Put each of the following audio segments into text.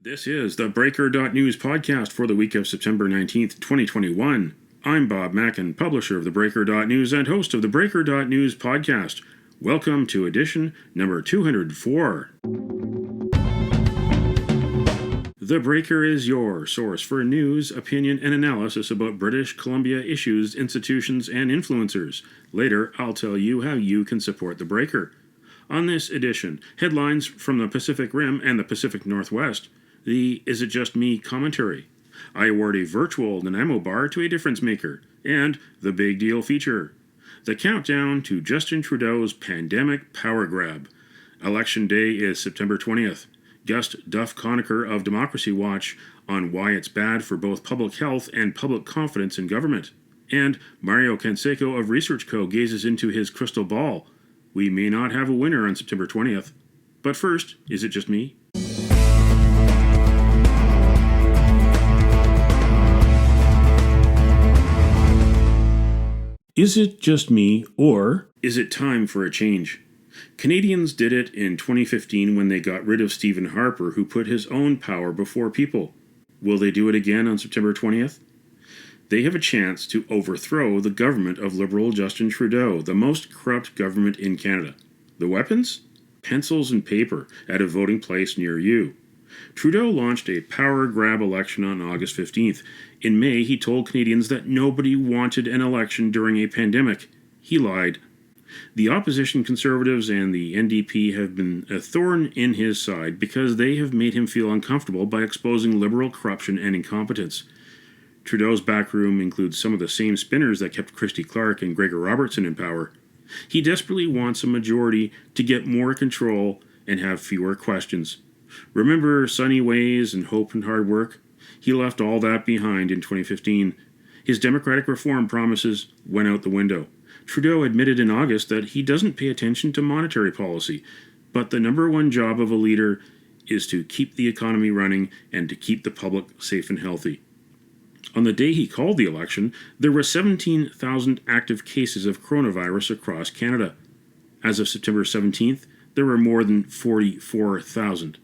This is the Breaker.news podcast for the week of September 19th, 2021. I'm Bob Mackin, publisher of theBreaker.news and host of the Breaker.news podcast. Welcome to edition number 204. The Breaker is your source for news, opinion, and analysis about British Columbia issues, institutions, and influencers. Later, I'll tell you how you can support the Breaker. On this edition, headlines from the Pacific Rim and the Pacific Northwest. The Is It Just Me commentary. I award a virtual Nanaimo bar to a difference maker. And the Big Deal feature. The countdown to Justin Trudeau's pandemic power grab. Election day is September 20th. Guest Duff Conacher of Democracy Watch on why it's bad for both public health and public confidence in government. And Mario Canseco of ResearchCo gazes into his crystal ball. We may not have a winner on September 20th. But first, is it just me? Is it just me, or is it time for a change? Canadians did it in 2015 when they got rid of Stephen Harper, who put his own power before people. Will they do it again on September 20th? They have a chance to overthrow the government of Liberal Justin Trudeau, the most corrupt government in Canada. The weapons? Pencils and paper at a voting place near you. Trudeau launched a power grab election on August 15th. In May, he told Canadians that nobody wanted an election during a pandemic. He lied. The opposition Conservatives and the NDP have been a thorn in his side because they have made him feel uncomfortable by exposing Liberal corruption and incompetence. Trudeau's backroom includes some of the same spinners that kept Christy Clark and Gregor Robertson in power. He desperately wants a majority to get more control and have fewer questions. Remember sunny ways and hope and hard work? He left all that behind in 2015. His democratic reform promises went out the window. Trudeau admitted in August that he doesn't pay attention to monetary policy, but the number one job of a leader is to keep the economy running and to keep the public safe and healthy. On the day he called the election, there were 17,000 active cases of coronavirus across Canada. As of September 17th, there were more than 44,000.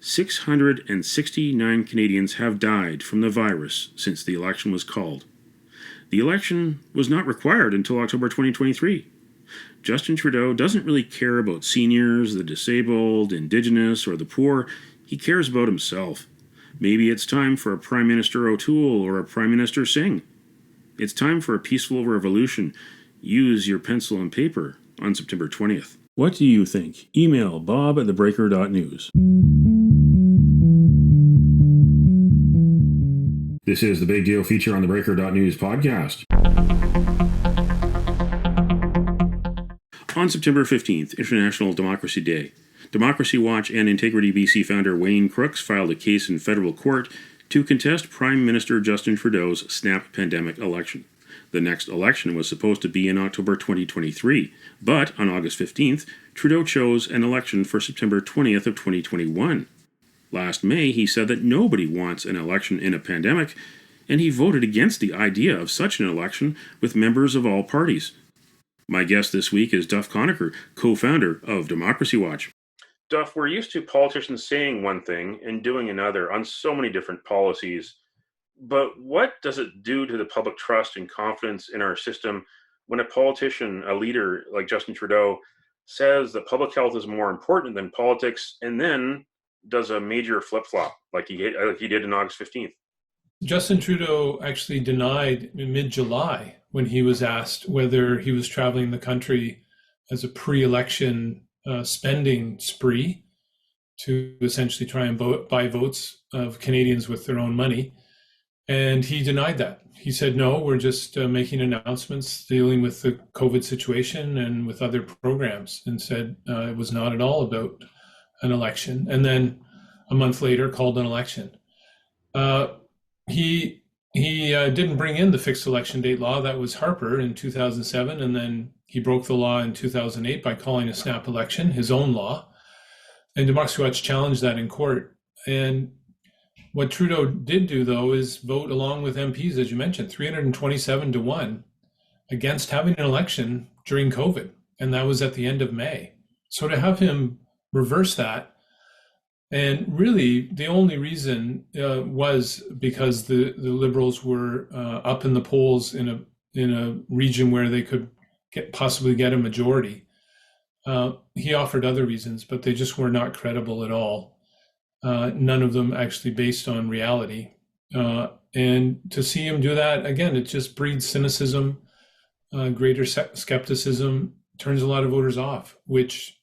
669 Canadians have died from the virus since the election was called. The election was not required until October 2023. Justin Trudeau doesn't really care about seniors, the disabled, Indigenous, or the poor. He cares about himself. Maybe it's time for a Prime Minister O'Toole or a Prime Minister Singh. It's time for a peaceful revolution. Use your pencil and paper on September 20th. What do you think? Email bob@theBreaker.news. This is the Big Deal feature on the Breaker.news podcast. On September 15th, International Democracy Day, Democracy Watch and Integrity BC founder Wayne Crooks filed a case in federal court to contest Prime Minister Justin Trudeau's snap pandemic election. The next election was supposed to be in October 2023, but on August 15th, Trudeau chose an election for September 20th of 2021. Last May, he said that nobody wants an election in a pandemic, and he voted against the idea of such an election with members of all parties. My guest this week is Duff Conacher, co-founder of Democracy Watch. Duff, we're used to politicians saying one thing and doing another on so many different policies, but what does it do to the public trust and confidence in our system when a politician, a leader like Justin Trudeau, says that public health is more important than politics and then does a major flip-flop like he did on August 15th? Justin Trudeau actually denied in mid-July when he was asked whether he was traveling the country as a pre-election spending spree to essentially try and buy votes of Canadians with their own money. And he denied that. He said, no, we're just making announcements dealing with the COVID situation and with other programs, and said it was not at all about an election. And then a month later called an election. He didn't bring in the fixed election date law. That was Harper in 2007. And then he broke the law in 2008 by calling a snap election his own law. And Democracy Watch challenged that in court. And what Trudeau did do, though, is vote along with MPs, as you mentioned, 327-1 against having an election during COVID. And that was at the end of May. So to have him reverse that And really, the only reason was because the Liberals were up in the polls in a region where they could possibly get a majority. He offered other reasons, but they just were not credible at all. None of them actually based on reality. And to see him do that, again, it just breeds cynicism, greater skepticism, turns a lot of voters off, which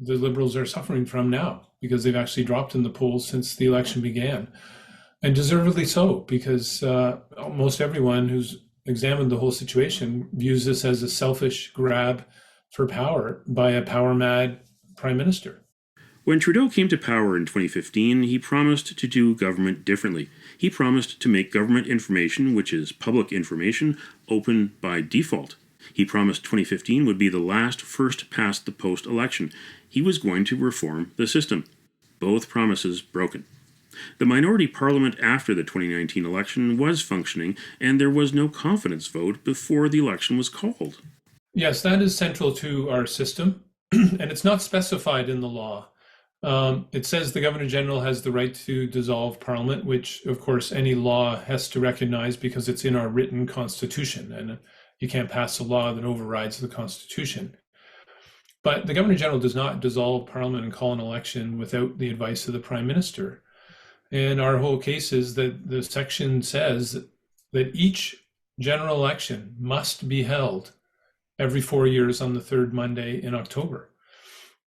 the Liberals are suffering from now because they've actually dropped in the polls since the election began. And deservedly so, because almost everyone who's examined the whole situation views this as a selfish grab for power by a power-mad prime minister. When Trudeau came to power in 2015, he promised to do government differently. He promised to make government information, which is public information, open by default. He promised 2015 would be the last first-past-the-post election. He was going to reform the system. Both promises broken. The minority parliament after the 2019 election was functioning, and there was no confidence vote before the election was called. Yes, that is central to our system, and it's not specified in the law. It says the Governor General has the right to dissolve Parliament, which, of course, any law has to recognize because it's in our written Constitution, and you can't pass a law that overrides the Constitution. But the Governor General does not dissolve Parliament and call an election without the advice of the Prime Minister. And our whole case is that the section says that each general election must be held every 4 years on the third Monday in October.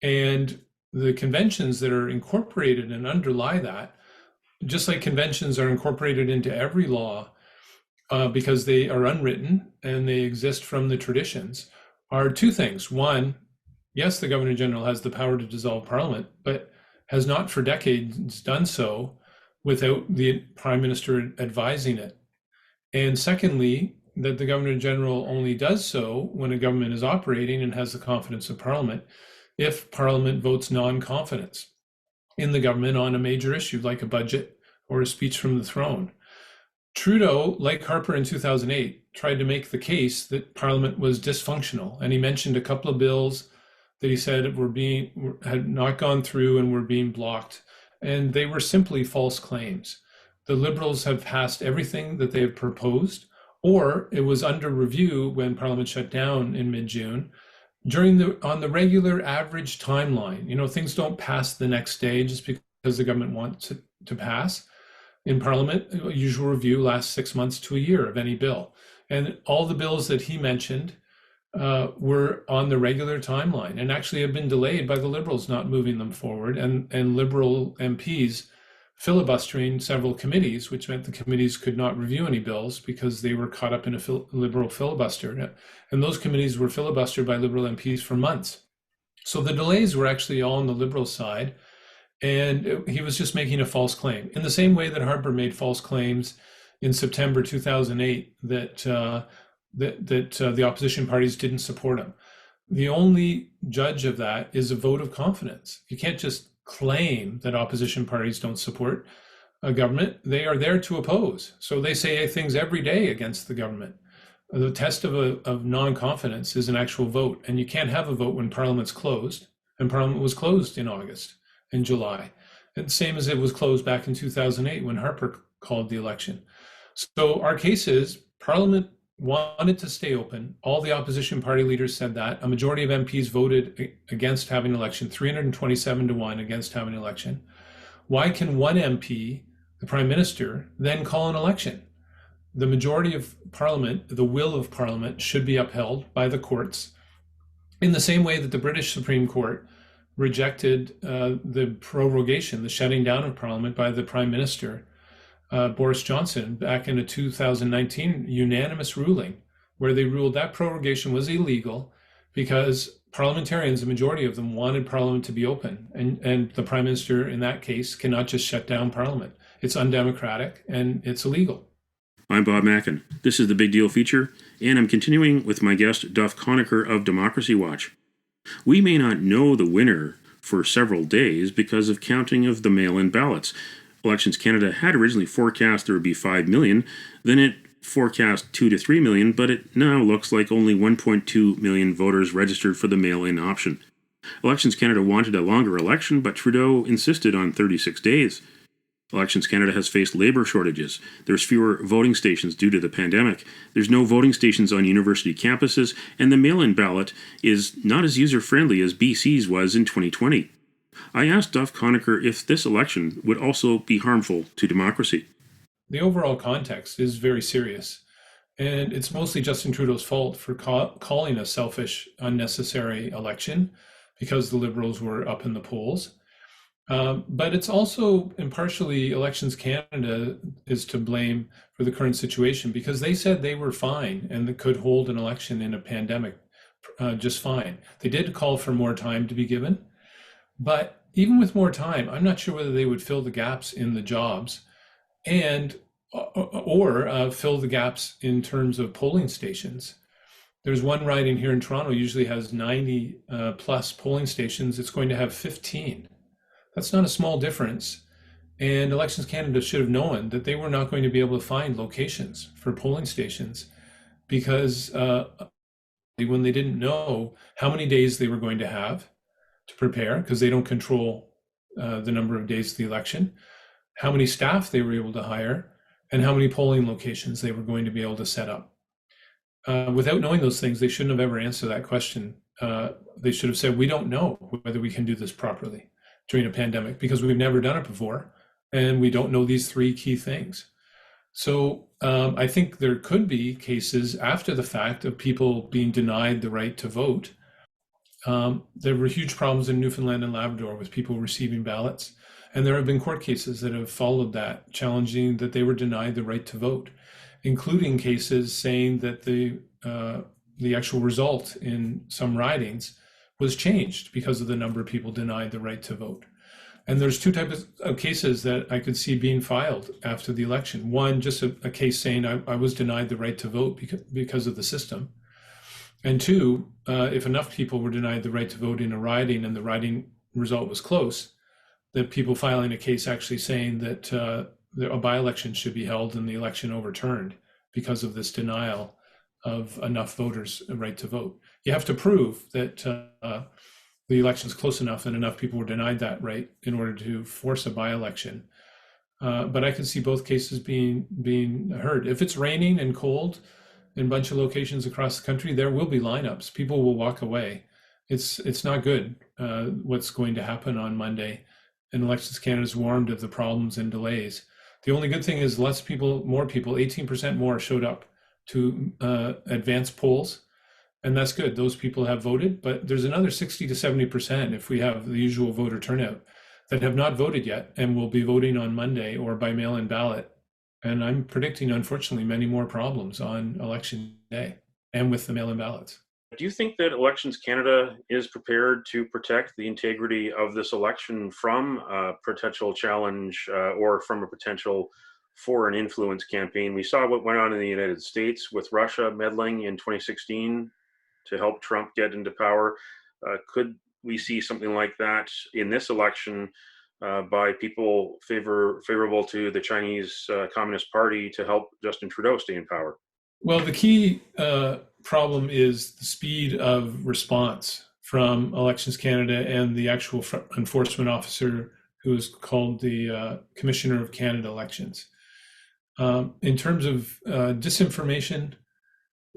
And the conventions that are incorporated and underlie that, just like conventions are incorporated into every law because they are unwritten and they exist from the traditions, are two things. One, yes, the Governor General has the power to dissolve Parliament, but has not for decades done so without the Prime Minister advising it. And secondly, that the Governor General only does so when a government is operating and has the confidence of Parliament if Parliament votes non-confidence in the government on a major issue like a budget or a speech from the throne. Trudeau, like Harper in 2008, tried to make the case that Parliament was dysfunctional, and he mentioned a couple of bills that he said had not gone through and were being blocked, and they were simply false claims. The Liberals have passed everything that they have proposed, or it was under review when Parliament shut down in mid-June. On the regular average timeline, things don't pass the next day just because the government wants it to pass. In Parliament, usual review lasts 6 months to a year of any bill. And all the bills that he mentioned were on the regular timeline and actually have been delayed by the Liberals not moving them forward and Liberal MPs filibustering several committees, which meant the committees could not review any bills because they were caught up in a Liberal filibuster. And those committees were filibustered by Liberal MPs for months. So the delays were actually all on the Liberal side. And he was just making a false claim in the same way that Harper made false claims in September 2008 that the opposition parties didn't support him. The only judge of that is a vote of confidence. You can't just claim that opposition parties don't support a government. They are there to oppose. So they say things every day against the government. The test of non-confidence is an actual vote, and you can't have a vote when Parliament's closed, and Parliament was closed in August and July, and same as it was closed back in 2008 when Harper called the election. So our case is Parliament wanted to stay open. All the opposition party leaders said that. A majority of MPs voted against having an election, 327-1 against having an election. Why can one MP, the Prime Minister, then call an election? The majority of Parliament, the will of Parliament, should be upheld by the courts in the same way that the British Supreme Court rejected the prorogation, the shutting down of Parliament by the Prime Minister, Boris Johnson, back in a 2019 unanimous ruling where they ruled that prorogation was illegal because parliamentarians, the majority of them, wanted Parliament to be open. And the Prime Minister in that case cannot just shut down Parliament. It's undemocratic and it's illegal. I'm Bob Mackin. This is the Big Deal feature, and I'm continuing with my guest, Duff Conacher of Democracy Watch. We may not know the winner for several days because of counting of the mail-in ballots. Elections Canada had originally forecast there would be 5 million, then it forecast 2 to 3 million, but it now looks like only 1.2 million voters registered for the mail-in option. Elections Canada wanted a longer election, but Trudeau insisted on 36 days. Elections Canada has faced labour shortages. There's fewer voting stations due to the pandemic. There's no voting stations on university campuses, and the mail-in ballot is not as user-friendly as BC's was in 2020. I asked Duff Conacher if this election would also be harmful to democracy. The overall context is very serious, and it's mostly Justin Trudeau's fault for calling a selfish, unnecessary election because the Liberals were up in the polls. But it's also impartially Elections Canada is to blame for the current situation because they said they were fine and they could hold an election in a pandemic just fine. They did call for more time to be given, but even with more time, I'm not sure whether they would fill the gaps in the jobs and or fill the gaps in terms of polling stations. There's one riding here in Toronto usually has 90 plus polling stations. It's going to have 15. That's not a small difference. And Elections Canada should have known that they were not going to be able to find locations for polling stations because when they didn't know how many days they were going to have to prepare, because they don't control the number of days of the election, how many staff they were able to hire, and how many polling locations they were going to be able to set up. Without knowing those things, they shouldn't have ever answered that question. They should have said, we don't know whether we can do this properly during a pandemic because we've never done it before and we don't know these three key things. So I think there could be cases after the fact of people being denied the right to vote. There were huge problems in Newfoundland and Labrador with people receiving ballots. And there have been court cases that have followed that, challenging that they were denied the right to vote, including cases saying that the actual result in some ridings was changed because of the number of people denied the right to vote. And there's two types of cases that I could see being filed after the election. One, just a case saying I was denied the right to vote because of the system. And two, if enough people were denied the right to vote in a riding and the riding result was close, that people filing a case actually saying that a by-election should be held and the election overturned because of this denial of enough voters a right to vote. You have to prove that the election's close enough and enough people were denied that right in order to force a by-election. But I can see both cases being heard. If it's raining and cold in a bunch of locations across the country, there will be lineups. People will walk away. It's not good what's going to happen on Monday. And Elections Canada's warned of the problems and delays. The only good thing is more people, 18% more showed up to advance polls. And that's good. Those people have voted, but there's another 60 to 70% if we have the usual voter turnout that have not voted yet and will be voting on Monday or by mail-in ballot. And I'm predicting, unfortunately, many more problems on election day and with the mail-in ballots. Do you think that Elections Canada is prepared to protect the integrity of this election from a potential challenge or from a potential foreign influence campaign? We saw what went on in the United States with Russia meddling in 2016 to help Trump get into power. Could we see something like that in this election by people favorable to the Chinese Communist Party to help Justin Trudeau stay in power? Well, the key problem is the speed of response from Elections Canada and the actual enforcement officer who is called the Commissioner of Canada Elections. In terms of disinformation,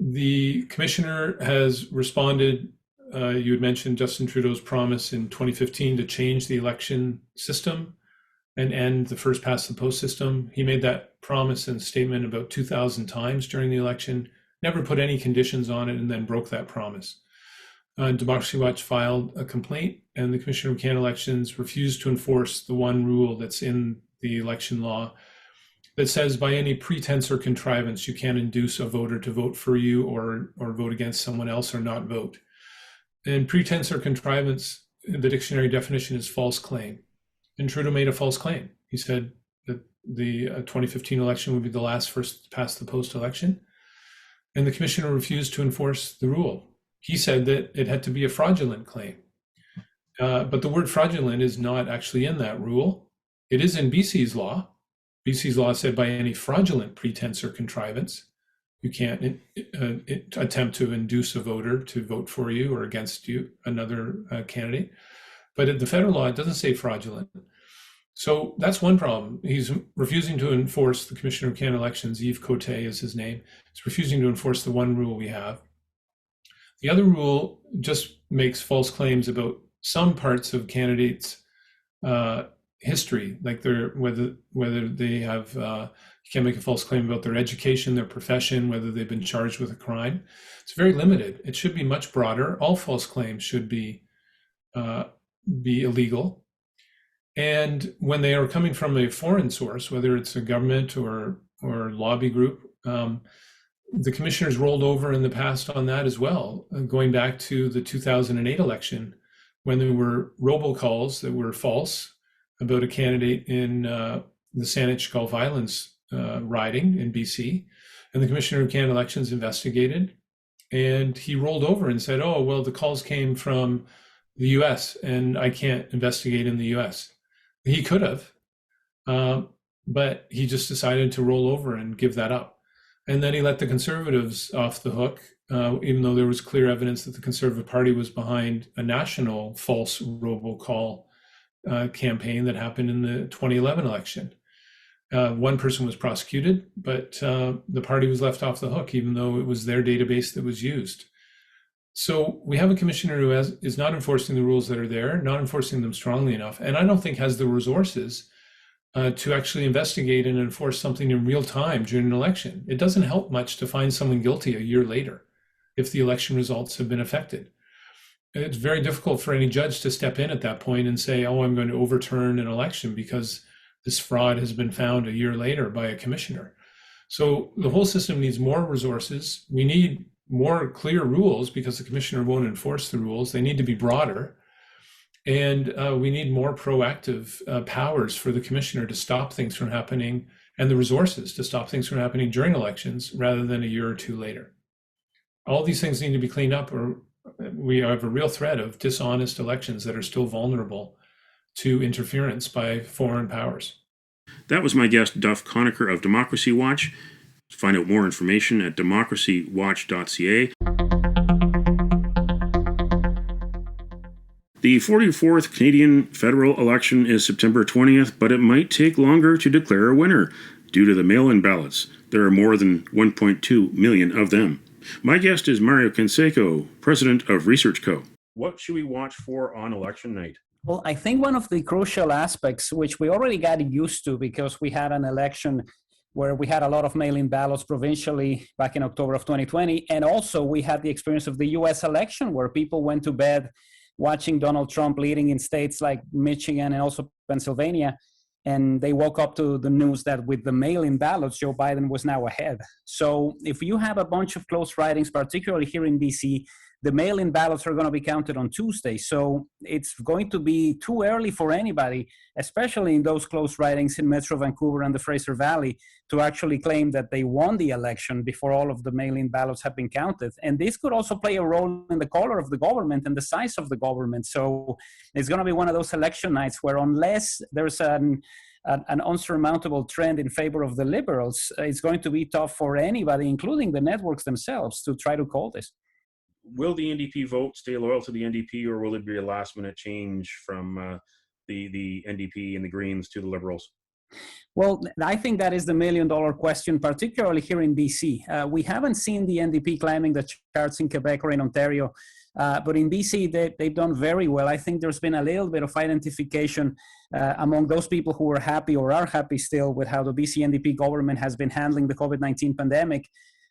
the commissioner has responded. You had mentioned Justin Trudeau's promise in 2015 to change the election system and end the first past the post system. He made that promise and statement about 2,000 times during the election, never put any conditions on it, and then broke that promise. Democracy Watch filed a complaint, and the Commissioner of Canada Elections refused to enforce the one rule that's in the election law that says by any pretense or contrivance, you can't induce a voter to vote for you or vote against someone else or not vote. And pretense or contrivance, the dictionary definition is false claim. And Trudeau made a false claim. He said that the 2015 election would be the last first past the post election. And the commissioner refused to enforce the rule. He said that it had to be a fraudulent claim. But the word fraudulent is not actually in that rule. It is in BC's law. BC's law said by any fraudulent pretense or contrivance. You can't attempt to induce a voter to vote for you or against you, another candidate. But at the federal law, it doesn't say fraudulent. So that's one problem. He's refusing to enforce, the Commissioner of Canada Elections, Yves Côté is his name. He's refusing to enforce the one rule we have. The other rule just makes false claims about some parts of candidates' history, like whether they have, you can't make a false claim about their education, their profession, whether they've been charged with a crime. It's very limited. It should be much broader. All false claims should be illegal. And when they are coming from a foreign source, whether it's a government or lobby group, the commissioners rolled over in the past on that as well, going back to the 2008 election, when there were robocalls that were false about a candidate in the Saanich Gulf Islands riding in BC. And the Commissioner of Canada Elections investigated, and he rolled over and said, oh, well, the calls came from the US and I can't investigate in the US. He could have, but he just decided to roll over and give that up. And then he let the Conservatives off the hook, even though there was clear evidence that the Conservative Party was behind a national false robocall campaign that happened in the 2011 election. One person was prosecuted, but the party was left off the hook, even though it was their database that was used. So we have a commissioner who is not enforcing the rules that are there, not enforcing them strongly enough, and I don't think has the resources to actually investigate and enforce something in real time during an election. It doesn't help much to find someone guilty a year later if the election results have been affected. It's very difficult for any judge to step in at that point and say, oh, I'm going to overturn an election because this fraud has been found a year later by a commissioner. So the whole system needs more resources. We need more clear rules because the commissioner won't enforce the rules. They need to be broader. And we need more proactive powers for the commissioner to stop things from happening, and the resources to stop things from happening during elections rather than a year or two later. All these things need to be cleaned up, or we have a real threat of dishonest elections that are still vulnerable to interference by foreign powers. That was my guest, Duff Conacher of Democracy Watch. Find out more information at democracywatch.ca. The 44th Canadian federal election is September 20th, but it might take longer to declare a winner due to the mail-in ballots. There are more than 1.2 million of them. My guest is Mario Canseco, president of ResearchCo. What should we watch for on election night? Well, I think one of the crucial aspects, which we already got used to because we had an election where we had a lot of mail-in ballots provincially back in October of 2020, and also we had the experience of the US election where people went to bed watching Donald Trump leading in states like Michigan and also Pennsylvania, and they woke up to the news that with the mail-in ballots, Joe Biden was now ahead. So if you have a bunch of close ridings, particularly here in BC, the mail-in ballots are going to be counted on Tuesday. So it's going to be too early for anybody, especially in those close ridings in Metro Vancouver and the Fraser Valley, to actually claim that they won the election before all of the mail-in ballots have been counted. And this could also play a role in the color of the government and the size of the government. So it's going to be one of those election nights where unless there's an unsurmountable trend in favor of the Liberals, it's going to be tough for anybody, including the networks themselves, to try to call this. Will the NDP vote stay loyal to the NDP, or will it be a last-minute change from the NDP and the Greens to the Liberals? Well, I think that is the million-dollar question, particularly here in BC. We haven't seen the NDP climbing the charts in Quebec or in Ontario, but in BC, they've done very well. I think there's been a little bit of identification among those people who are happy or are happy still with how the BC NDP government has been handling the COVID-19 pandemic.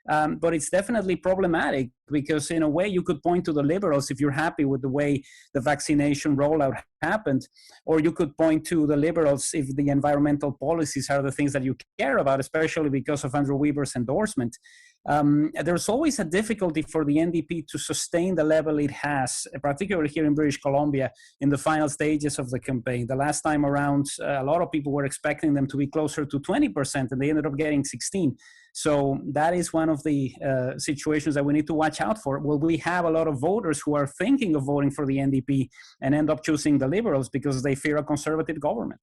But it's definitely problematic because in a way you could point to the Liberals if you're happy with the way the vaccination rollout happened, or you could point to the Liberals if the environmental policies are the things that you care about, especially because of Andrew Weber's endorsement. There's always a difficulty for the NDP to sustain the level it has, particularly here in British Columbia in the final stages of the campaign. The last time around, a lot of people were expecting them to be closer to 20%, and they ended up getting 16%. So that is one of the situations that we need to watch out for. Will we have a lot of voters who are thinking of voting for the NDP and end up choosing the Liberals because they fear a conservative government?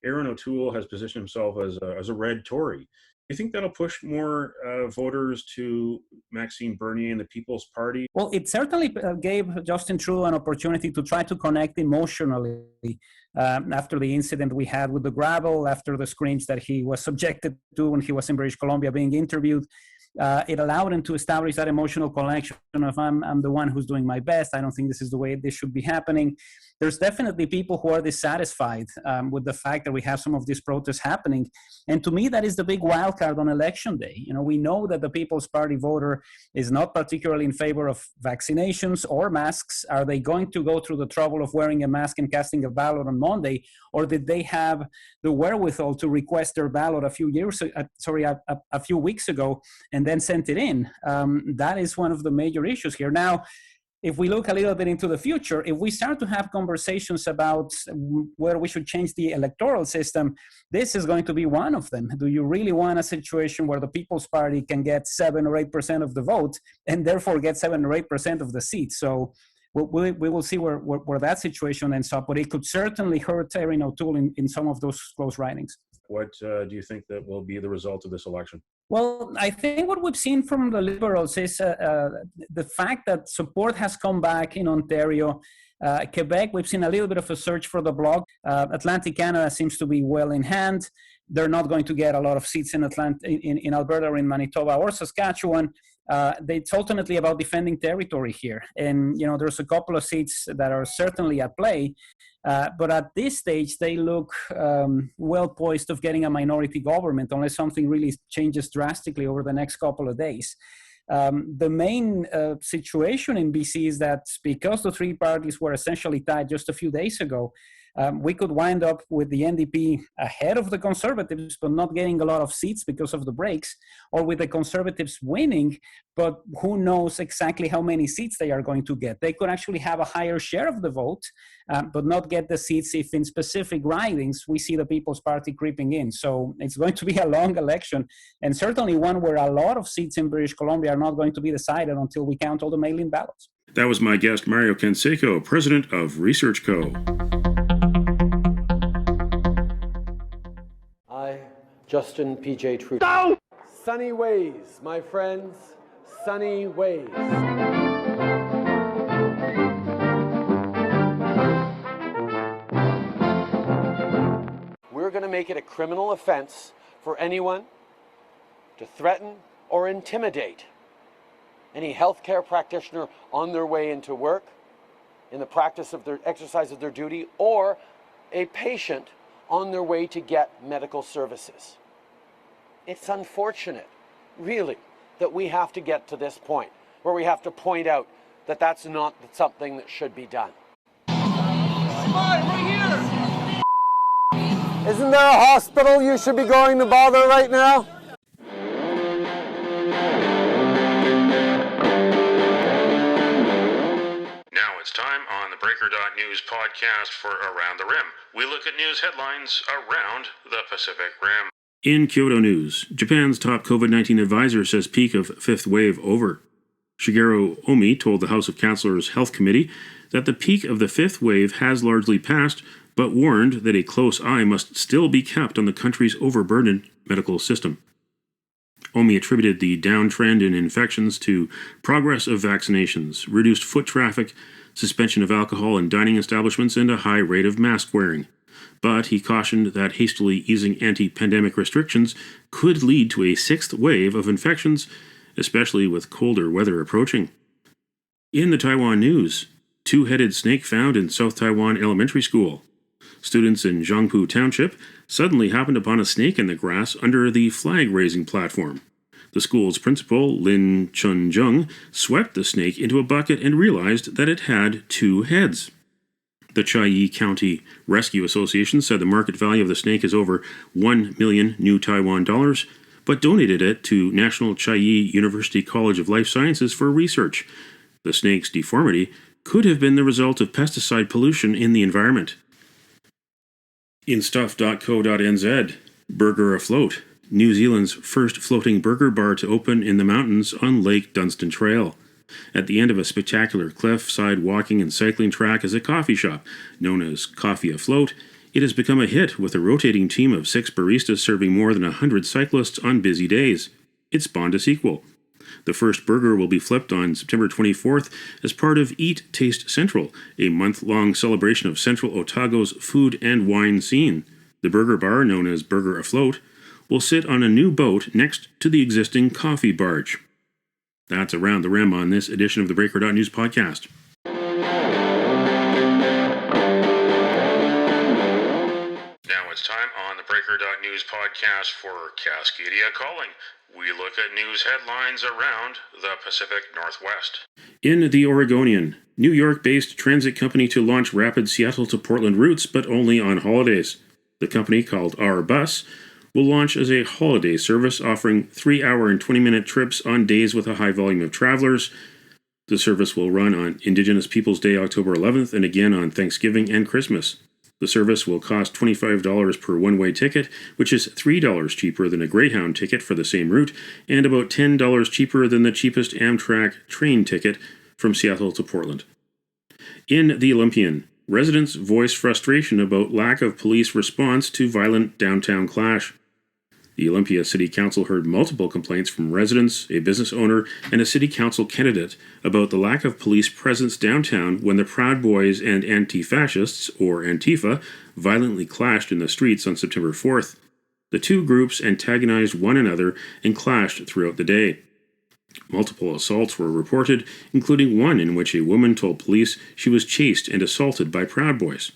Aaron O'Toole has positioned himself as a red Tory. you think that'll push more voters to Maxime Bernier and the People's Party? Well, it certainly gave Justin Trudeau an opportunity to try to connect emotionally after the incident we had with the gravel, after the screams that he was subjected to when he was in British Columbia being interviewed. It allowed him to establish that emotional connection of I'm the one who's doing my best. I don't think this is the way this should be happening. There's definitely people who are dissatisfied with the fact that we have some of these protests happening. And to me, that is the big wild card on election day. You know, we know that the People's Party voter is not particularly in favor of vaccinations or masks. Are they going to go through the trouble of wearing a mask and casting a ballot on Monday? Or did they have the wherewithal to request their ballot a few weeks ago and then sent it in? That is one of the major issues here. Now, if we look a little bit into the future, if we start to have conversations about whether we should change the electoral system, this is going to be one of them. Do you really want a situation where the People's Party can get 7 or 8% of the vote and therefore get 7 or 8% of the seats? So we will see where that situation ends up, but it could certainly hurt Erin O'Toole in some of those close ridings. What do you think that will be the result of this election? Well, I think what we've seen from the Liberals is the fact that support has come back in Ontario. Quebec, we've seen a little bit of a search for the Bloc. Atlantic Canada seems to be well in hand. They're not going to get a lot of seats in Alberta or in Manitoba or Saskatchewan. It's ultimately about defending territory here. And, you know, there's a couple of seats that are certainly at play. But at this stage, they look well poised of getting a minority government unless something really changes drastically over the next couple of days. The main situation in BC is that because the three parties were essentially tied just a few days ago, we could wind up with the NDP ahead of the Conservatives, but not getting a lot of seats because of the breaks, or with the Conservatives winning, but who knows exactly how many seats they are going to get. They could actually have a higher share of the vote, but not get the seats if in specific ridings we see the People's Party creeping in. So it's going to be a long election, and certainly one where a lot of seats in British Columbia are not going to be decided until we count all the mail-in ballots. That was my guest, Mario Canseco, president of ResearchCo. Justin P.J. Trudeau. No! Sunny ways, my friends, sunny ways. We're going to make it a criminal offense for anyone to threaten or intimidate any healthcare practitioner on their way into work, in the practice of their exercise of their duty, or a patient on their way to get medical services. It's unfortunate, really, that we have to get to this point where we have to point out that that's not something that should be done. Right here! Isn't there a hospital you should be going to bother right now? Now it's time on the Breaker.news podcast for Around the Rim. We look at news headlines around the Pacific Rim. In Kyoto news, Japan's top COVID-19 advisor says peak of fifth wave over. Shigeru Omi told the House of Councillors Health Committee that the peak of the fifth wave has largely passed, but warned that a close eye must still be kept on the country's overburdened medical system. Omi attributed the downtrend in infections to progress of vaccinations, reduced foot traffic, suspension of alcohol in dining establishments, and a high rate of mask wearing. But he cautioned that hastily easing anti-pandemic restrictions could lead to a sixth wave of infections, especially with colder weather approaching. In the Taiwan news, two-headed snake found in South Taiwan Elementary School. Students in Zhangpu Township suddenly happened upon a snake in the grass under the flag-raising platform. The school's principal, Lin Chun-jung, swept the snake into a bucket and realized that it had two heads. The Chiayi County Rescue Association said the market value of the snake is over 1 million new Taiwan dollars, but donated it to National Chiayi University College of Life Sciences for research. The snake's deformity could have been the result of pesticide pollution in the environment. In stuff.co.nz, Burger Afloat, New Zealand's first floating burger bar to open in the mountains on Lake Dunstan Trail. At the end of a spectacular cliff-side walking and cycling track is a coffee shop known as Coffee Afloat It has become a hit with a rotating team of 6 baristas serving more than 100 cyclists on busy days. It spawned a sequel. The first burger will be flipped on September 24th as part of Eat Taste Central, a month-long celebration of Central Otago's food and wine scene. The burger bar, known as Burger Afloat, will sit on a new boat next to the existing coffee barge. That's Around the Rim on this edition of the Breaker.news podcast. Now it's time on the Breaker.news podcast for Cascadia Calling. We look at news headlines around the Pacific Northwest. In the Oregonian, New York-based transit company to launch rapid Seattle to Portland routes, but only on holidays. The company, called Our Bus, will launch as a holiday service offering 3-hour and 20-minute trips on days with a high volume of travelers. The service will run on Indigenous Peoples Day, October 11th, and again on Thanksgiving and Christmas. The service will cost $25 per one-way ticket, which is $3 cheaper than a Greyhound ticket for the same route, and about $10 cheaper than the cheapest Amtrak train ticket from Seattle to Portland. In the Olympian, residents voice frustration about lack of police response to violent downtown clash. The Olympia City Council heard multiple complaints from residents, a business owner, and a city council candidate about the lack of police presence downtown when the Proud Boys and anti-fascists, or Antifa, violently clashed in the streets on September 4th. The two groups antagonized one another and clashed throughout the day. Multiple assaults were reported, including one in which a woman told police she was chased and assaulted by Proud Boys.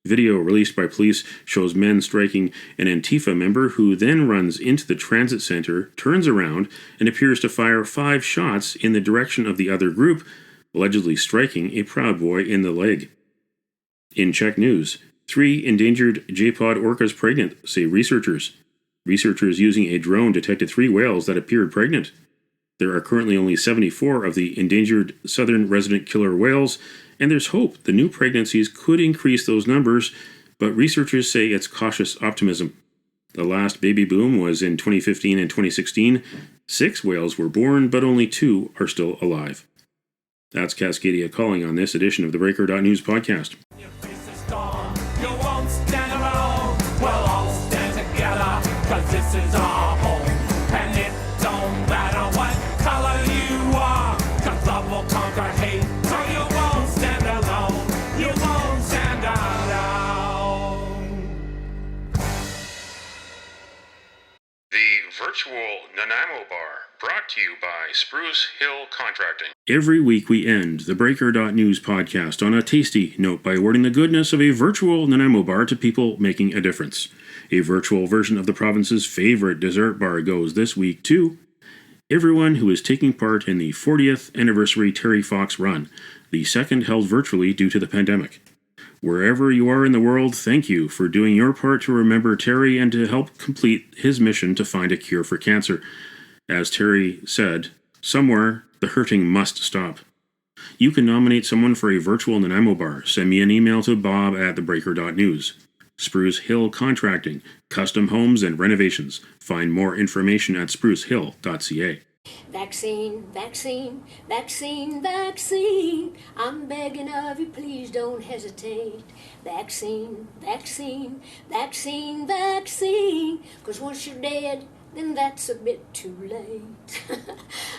Video released by police shows men striking an Antifa member who then runs into the transit center, turns around, and appears to fire 5 shots in the direction of the other group, allegedly striking a Proud Boy in the leg. In Czech news, 3 endangered J-pod orcas pregnant, say researchers. Researchers using a drone detected 3 whales that appeared pregnant. There are currently only 74 of the endangered southern resident killer whales, and there's hope the new pregnancies could increase those numbers, but researchers say it's cautious optimism. The last baby boom was in 2015 and 2016. 6 whales were born, but only 2 are still alive. That's Cascadia Calling on this edition of the Breaker.news podcast. Your face is gone, you won't stand alone. We'll all stand together, 'cause this is our home. And it don't matter what color you are, 'cause love will conquer hate. So you won't stand alone, you won't stand alone. The virtual Nanaimo Bar, brought to you by Spruce Hill Contracting. Every week we end the Breaker.news podcast on a tasty note by awarding the goodness of a virtual Nanaimo bar to people making a difference. A virtual version of the province's favorite dessert bar goes this week to everyone who is taking part in the 40th anniversary Terry Fox Run, the second held virtually due to the pandemic. Wherever you are in the world, thank you for doing your part to remember Terry and to help complete his mission to find a cure for cancer. As Terry said, somewhere the hurting must stop. You can nominate someone for a virtual Nanaimo bar. Send me an email to bob@theBreaker.news. Spruce Hill Contracting, custom homes and renovations. Find more information at sprucehill.ca. Vaccine, vaccine, vaccine, vaccine. I'm begging of you, please don't hesitate. Vaccine, vaccine, vaccine, vaccine. 'Cause once you're dead, then that's a bit too late.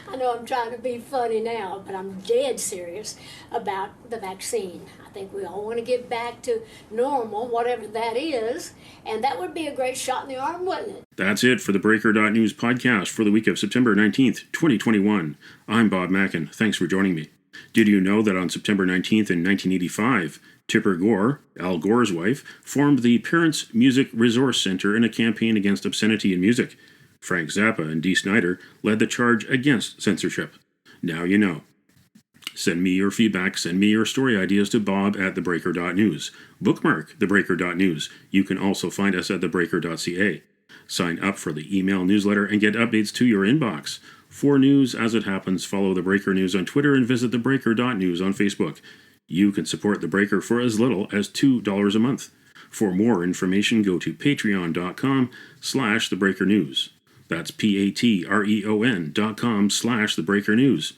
I know I'm trying to be funny now, but I'm dead serious about the vaccine. I think we all want to get back to normal, whatever that is, and that would be a great shot in the arm, wouldn't it? That's it for the Breaker.news podcast for the week of September 19th, 2021. I'm Bob Mackin. Thanks for joining me. Did you know that on September 19th in 1985, Tipper Gore, Al Gore's wife, formed the Parents Music Resource Center in a campaign against obscenity in music? Frank Zappa and Dee Snider led the charge against censorship. Now you know. Send me your feedback, send me your story ideas to bob@theBreaker.news. Bookmark theBreaker.news. You can also find us at theBreaker.ca. Sign up for the email newsletter and get updates to your inbox. For news as it happens, follow The Breaker News on Twitter and visit theBreaker.news on Facebook. You can support The Breaker for as little as $2 a month. For more information, go to patreon.com/thebreakernews. That's patreon.com/thebreakernews.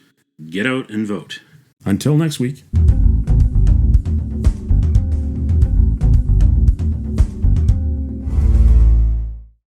Get out and vote. Until next week.